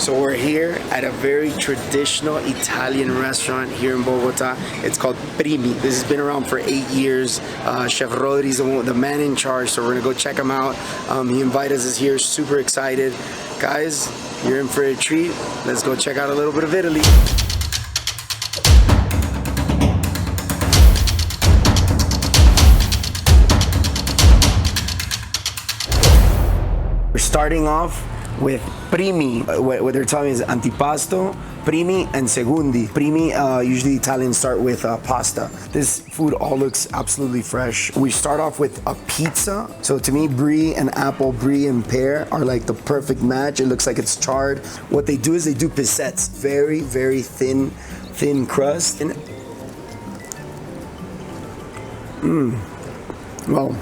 So we're here at a very traditional Italian restaurant here in Bogota. It's called PRIMI. This has been around for 8 years. Chef Rodrigo's the man in charge, so we're gonna go check him out. He invited us here, super excited. Guys, you're in for a treat. Let's go check out a little bit of Italy. We're starting off with PRIMI. What they're telling me is antipasto, PRIMI, and secondi. PRIMI, usually Italians start with pasta. This food all looks absolutely fresh. We start off with a pizza. So to me, brie and apple, brie and pear are like the perfect match. It looks like it's charred. What they do is they do pizzettes. Very, very thin crust. Well,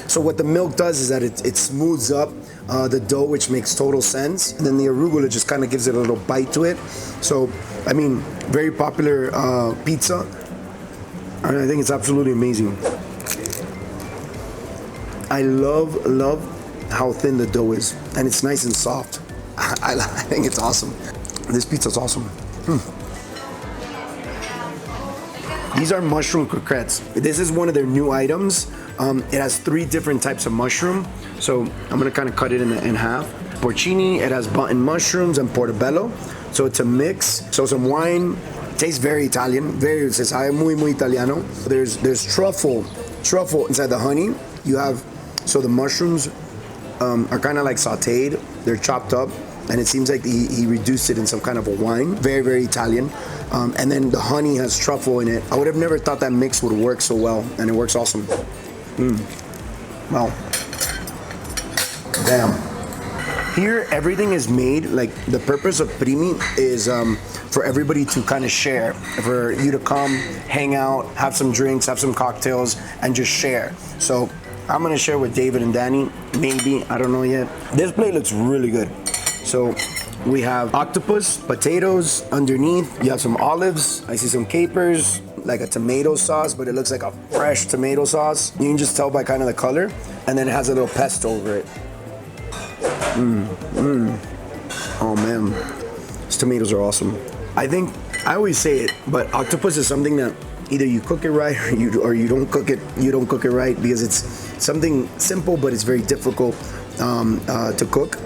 so what the milk does is that it smooths up the dough, which makes total sense. And then the arugula just kind of gives it a little bite to it. So, I mean, very popular pizza. And I think it's absolutely amazing. I love how thin the dough is. And it's nice and soft. I think it's awesome. This pizza's awesome. These are mushroom croquettes. This is one of their new items. It has 3 different types of mushroom. So I'm gonna kind of cut it in half. Porcini, it has button mushrooms and portobello. So it's a mix. So some wine. Tastes very Italian. Very, se sabe muy italiano. There's truffle inside the honey. You have, so the mushrooms are kind of like sauteed. They're chopped up. And it seems like he reduced it in some kind of a wine. Very, very Italian. And then the honey has truffle in it. I would have never thought that mix would work so well, and it works awesome. Wow. Damn. Here, everything is made, like the purpose of PRIMI is for everybody to kind of share, for you to come, hang out, have some drinks, have some cocktails, and just share. So I'm gonna share with David and Danny, maybe, I don't know yet. This plate looks really good. So we have octopus, potatoes underneath. You have some olives. I see some capers, like a tomato sauce, but it looks like a fresh tomato sauce. You can just tell by kind of the color. And then it has a little pesto over it. Oh man, these tomatoes are awesome. I think, I always say it, but octopus is something that either you cook it right or you don't cook it. You don't cook it right because it's something simple, but it's very difficult to cook.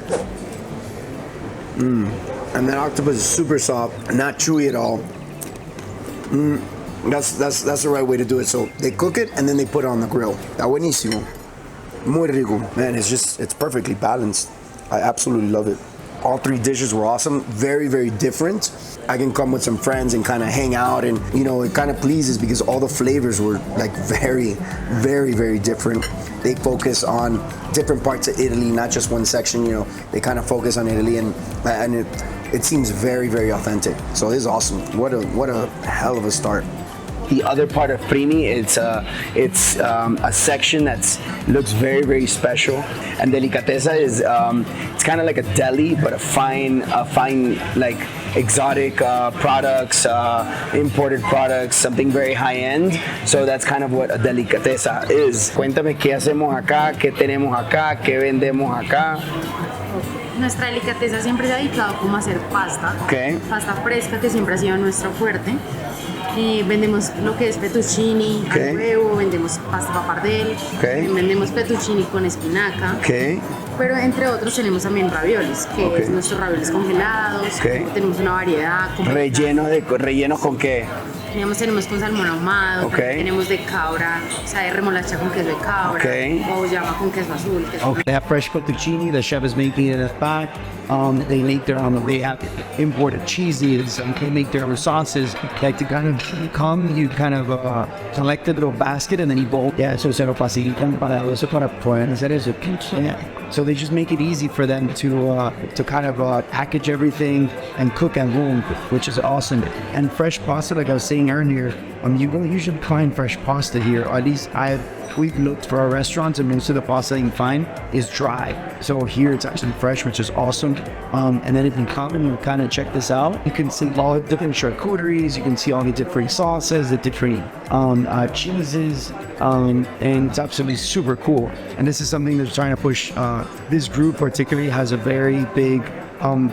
And that octopus is super soft, not chewy at all. That's the right way to do it. So they cook it and then they put it on the grill. Está buenísimo. Muy rico. Man, it's perfectly balanced. I absolutely love it. All 3 dishes were awesome. Very, very different. I can come with some friends and kind of hang out, and you know, it kind of pleases because all the flavors were like very, very, very different. They focus on different parts of Italy, not just one section. You know, they kind of focus on Italy, and it seems very, very authentic. So this is awesome. What a hell of a start. The other part of PRIMI, it's a section that looks very, very special. And delicatessa is it's kind of like a deli, but a fine like exotic products, imported products, something very high end. So that's kind of what a delicatessa is. Cuéntame qué hacemos acá, qué tenemos acá, qué vendemos acá. Nuestra delicatessa siempre se ha dedicado como a hacer pasta, pasta fresca, que siempre ha sido nuestro fuerte. Vendemos lo que es fettuccini al huevo, vendemos pasta papardelle, vendemos fettuccini con espinaca, pero entre otros tenemos también raviolis, que es nuestros raviolis congelados, tenemos una variedad. ¿Rellenos con qué? Tenemos con salmón ahumado, tenemos de cabra, o sea, de remolacha con queso de cabra, o llama con queso azul. They have fresh fettuccine, the chef is making it in a spot. They make their own, they have imported cheeses, and they make their own sauces. Like to kind of come, you kind of collect a little basket and then you bolt. Yeah, eso se lo facilitan para eso, para poder hacer eso. Yeah. So they just make it easy for them to kind of package everything and cook at home, which is awesome. And fresh pasta, like I was saying earlier, you don't usually find fresh pasta here. Or at least we've looked for our restaurants, and most of the pasta you can find is dry. So here it's actually fresh, which is awesome. And then if you come and you kind of check this out, you can see all the different charcuteries, you can see all the different sauces, the different cheeses, and it's absolutely super cool. And this is something that's trying to push. This group particularly has a very big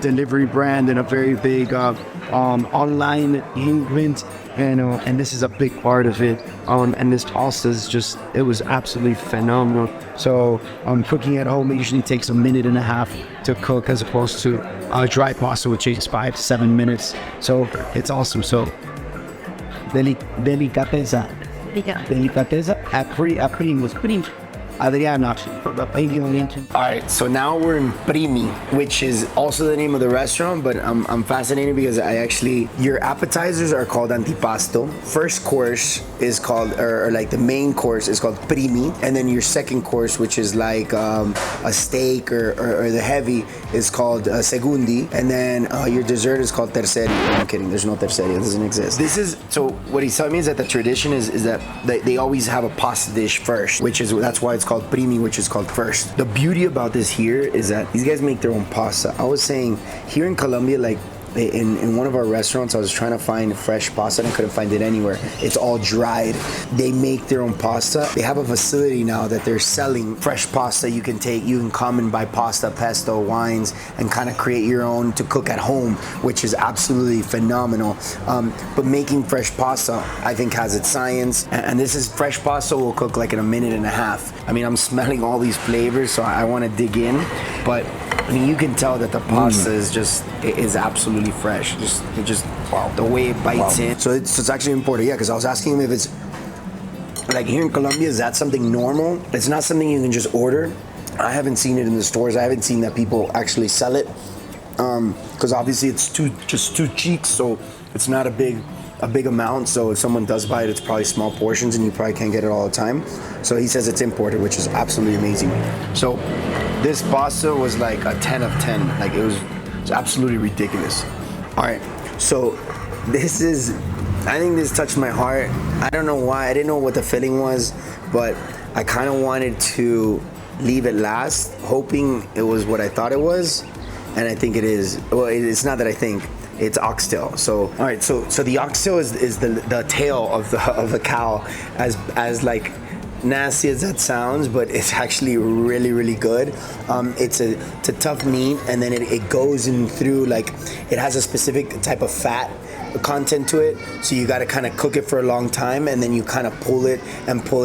delivery brand and a very big online movement, and this is a big part of it. And this pasta is just, it was absolutely phenomenal. So cooking at home usually takes a minute and a half to cook, as opposed to dry pasta, which takes 5 to 7 minutes. So it's awesome. So delicateza at PRIMI. Adriana. All right, so now we're in PRIMI, which is also the name of the restaurant, but I'm fascinated because your appetizers are called antipasto. First course is called, or like the main course is called PRIMI, and then your second course, which is like a steak or the heavy, is called segundi, and then your dessert is called terceri. I'm kidding, there's no terceri, it doesn't exist. So what he's telling me is that the tradition is that they always have a pasta dish first, that's why it's called PRIMI, which is called first. The beauty about this here is that these guys make their own pasta. I was saying, here in Colombia, like in one of our restaurants, I was trying to find fresh pasta and I couldn't find it anywhere. It's all dried. They make their own pasta. They have a facility now that they're selling fresh pasta. You can come and buy pasta, pesto, wines, and kind of create your own to cook at home, which is absolutely phenomenal. But making fresh pasta, I think, has its science. And this is fresh pasta will cook like in a minute and a half. I mean, I'm smelling all these flavors, so I want to dig in. But I mean, you can tell that the pasta is absolutely fresh. Wow. The way it bites in. So it's actually important, yeah, because I was asking him if it's, like here in Colombia, is that something normal? It's not something you can just order. I haven't seen it in the stores. I haven't seen that people actually sell it. Because obviously it's just two cheeks, so it's not a big amount. So if someone does buy it, it's probably small portions and you probably can't get it all the time. So he says it's imported, which is absolutely amazing. So this pasta was like a 10 of 10. Like it was absolutely ridiculous. All right, so I think this touched my heart. I don't know why. I didn't know what the filling was, but I kind of wanted to leave it last, hoping it was what I thought it was, and I think it is. Well, it's not that I think. It's oxtail. So all right, so the oxtail is the tail of the cow, as like nasty as that sounds, but it's actually really, really good. It's a tough meat, and then it goes in through, like, it has a specific type of fat content to it, so you got to kind of cook it for a long time, and then you kind of pull it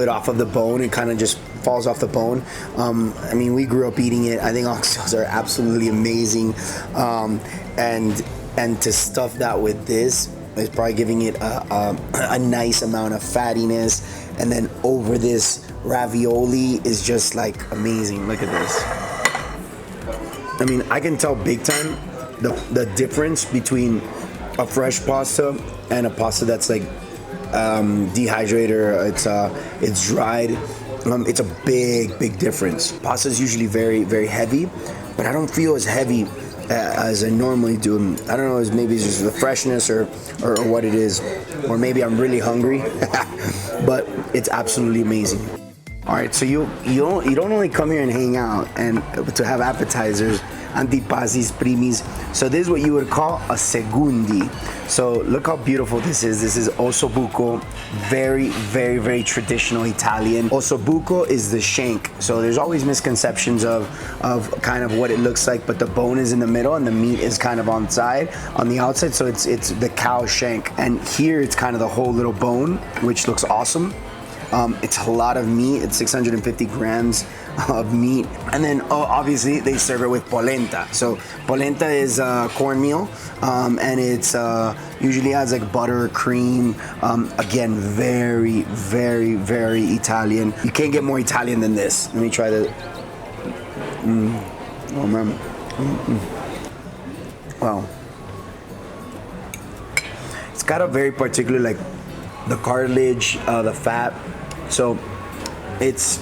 off of the bone. It kind of just falls off the bone. I mean, we grew up eating it. I think oxtails are absolutely amazing, and to stuff that with this is probably giving it a nice amount of fattiness. And then over this ravioli is just like amazing. Look at this. I mean, I can tell big time the difference between a fresh pasta and a pasta that's like dehydrated, or it's dried. It's a big difference. Pasta is usually very, very heavy, but I don't feel as heavy as I normally do. I don't know, maybe it's just the freshness or what it is, or maybe I'm really hungry, but it's absolutely amazing. All right, so you don't only come here and hang out and to have appetizers, antipastis, primis. So this is what you would call a segundi. So look how beautiful this is. This is ossobuco, very, very, very traditional Italian. Ossobuco is the shank. So there's always misconceptions of kind of what it looks like, but the bone is in the middle and the meat is kind of on the outside. So it's the cow shank. And here it's kind of the whole little bone, which looks awesome. It's a lot of meat. It's 650 grams of meat. And then obviously they serve it with polenta. So polenta is cornmeal, and it's usually has like butter, cream. Again, very, very, very Italian. You can't get more Italian than this. Let me try the. Oh man. Wow. It's got a very particular, like, the cartilage, the fat. So it's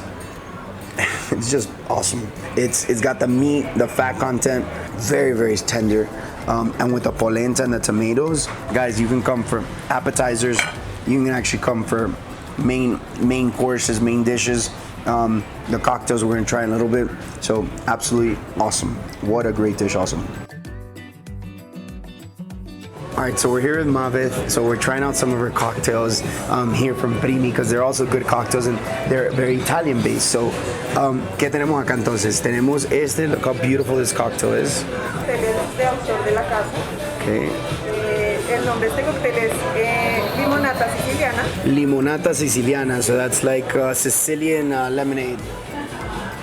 just awesome. It's got the meat, the fat content, very, very tender. And with the polenta and the tomatoes, guys, you can come for appetizers. You can actually come for main courses, main dishes. The cocktails we're gonna try in a little bit. So absolutely awesome. What a great dish, awesome. All right, so we're here with Maveth. So we're trying out some of her cocktails here from PRIMI, because they're also good cocktails and they're very Italian based. So, ¿qué tenemos acá entonces? Tenemos look how beautiful this cocktail is. autor de la casa. Okay. El nombre de este cóctel es limonata siciliana. Limonata siciliana, so that's like Sicilian lemonade.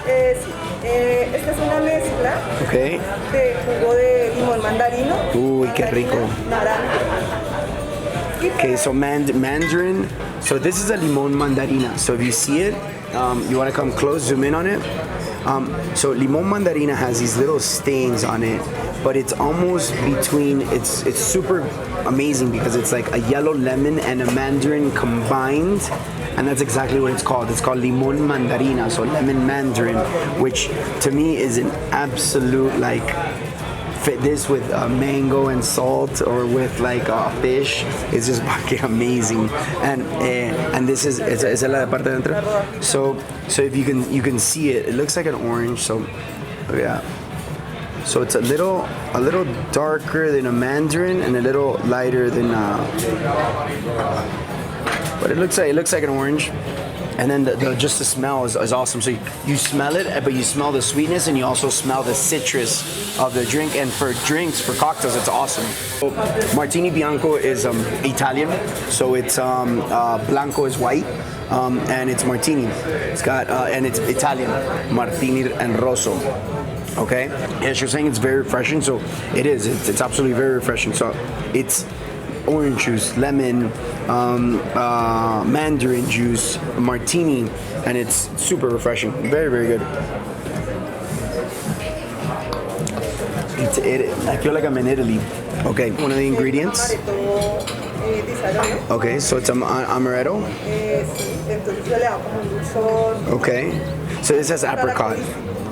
Sí. Esta es una mezcla Okay. de jugo de limón mandarino. Uy, qué rico. Naranja. Okay, so mandarin. So this is a limon mandarina. So if you see it, you want to come close, zoom in on it. So limon mandarina has these little stains on it, but it's almost between. It's super amazing because it's like a yellow lemon and a mandarin combined. And that's exactly what it's called. It's called limon mandarina, so lemon mandarin, which to me is an absolute like, fit this with mango and salt or with like fish. It's just fucking amazing. And this is esa la parte de dentro. So if you can see it, it looks like an orange. So yeah. So it's a little darker than a mandarin and a little lighter than but it looks like an orange, and then just the smell is awesome. So you smell it, but you smell the sweetness, and you also smell the citrus of the drink. And for drinks, for cocktails, it's awesome. So Martini Bianco is Italian, so it's Blanco is white, and it's Martini. It's got and it's Italian, Martini and Rosso. Okay, yes, you're saying it's very refreshing, so it is. It's absolutely very refreshing. So it's orange juice, lemon, mandarin juice, martini, and it's super refreshing. Very, very good. I feel like I'm in Italy. Okay, one of the ingredients. Okay, so it's amaretto. Okay, so this has apricot.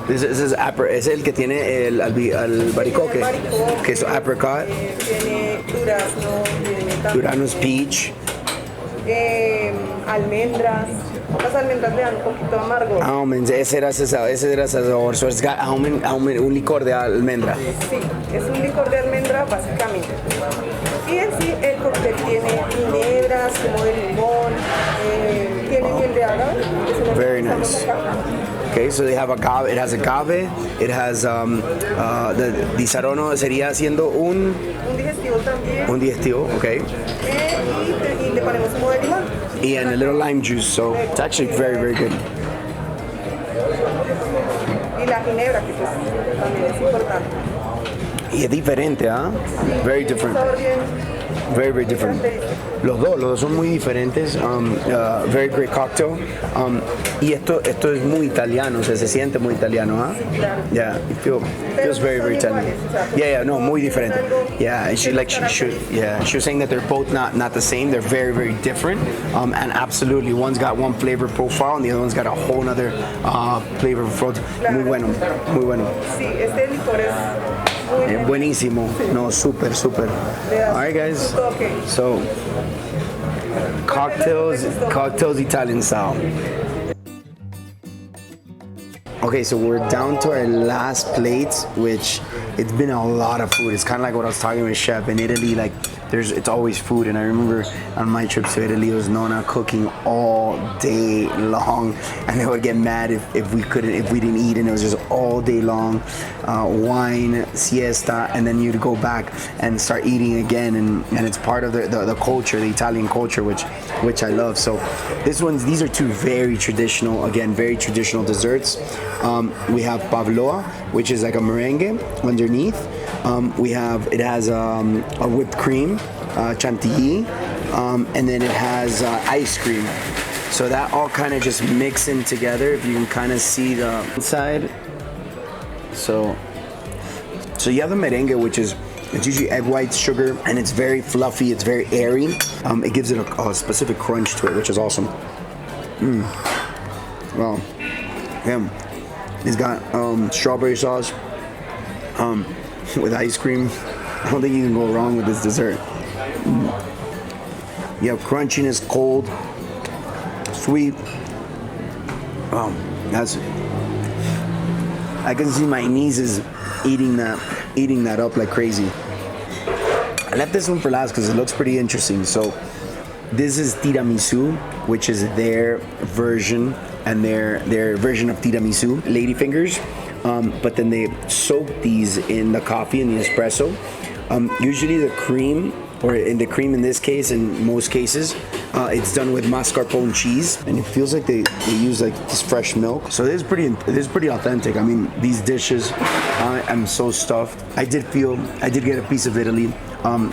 This is apricot. Es el que tiene el albaricoque. Okay, so apricot. Duraznos, peach. Almendras. Las almendras le dan un poquito amargo. Almonds, ese era ese sabor. So it's got almond, un licor de almendra. Sí, es un licor de almendra básicamente. Y en sí el cóctel tiene ginebras, como de limón, tiene miel de agave. Very nice. Okay, so they have agave. It has agave. It has the disaronno sería haciendo un digestivo también. Un digestivo, okay. Y le ponemos zumo de limón. And a little lime juice, so it's actually very, very good. Y la ginebra, que pues también es importante. Y es diferente, ¿ah? Very different. Very, very different. Los dos son muy diferentes. Very great cocktail. Y esto es muy italiano, o sea, se siente muy italiano, ¿ah? Yeah, it feels very, very Italian. Yeah, no, muy diferente. Yeah, and she was saying that they're both not the same. They're very, very different. And absolutely, one's got one flavor profile and the other one's got a whole other flavor profile. Muy bueno, muy bueno. Sí, este licor es buenísimo. No, super. All right, guys. So, cocktails Italian style. Okay, so we're down to our last plates, which it's been a lot of food. It's kind of like what I was talking with Chef in Italy. Like, it's always food, and I remember on my trips to Italy, it was Nona cooking all day long, and they would get mad if we didn't eat, and it was just all day long, wine, siesta, and then you'd go back and start eating again, and it's part of the culture, the Italian culture, which I love. So these are two very traditional desserts. We have pavlova, which is like a merengue underneath. It has a whipped cream, chantilly, and then it has ice cream. So that all kind of just mixing together. If you can kind of see the inside. So you have the merengue, which is it's usually egg whites, sugar, and it's very fluffy. It's very airy. It gives it a specific crunch to it, which is awesome. Well, yeah. It's got strawberry sauce with ice cream. I don't think you can go wrong with this dessert. You have crunchiness, cold, sweet. Wow, I can see my nieces eating that up like crazy. I left this one for last because it looks pretty interesting. So this is tiramisu, which is their version and their version of tiramisu. Ladyfingers, but then they soak these in the coffee and the espresso. Usually the cream, or in the cream in this case, in most cases, it's done with mascarpone cheese, and it feels like they use like this fresh milk. So this is pretty authentic. I mean, these dishes, I am so stuffed. I did get a piece of Italy.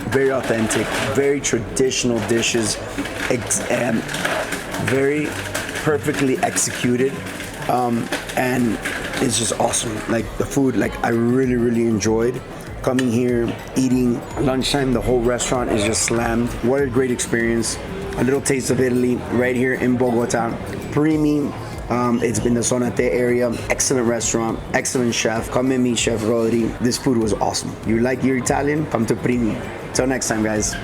Very authentic, very traditional dishes, and very perfectly executed, and it's just awesome. Like the food, like I really enjoyed coming here, eating lunchtime. The whole restaurant is just slammed. What a great experience. A little taste of Italy right here in Bogota. PRIMI. It's been the Zonate area. Excellent restaurant, excellent chef. Come and meet Chef Rodri. This food was awesome. You like your Italian? Come to PRIMI. Till next time, guys.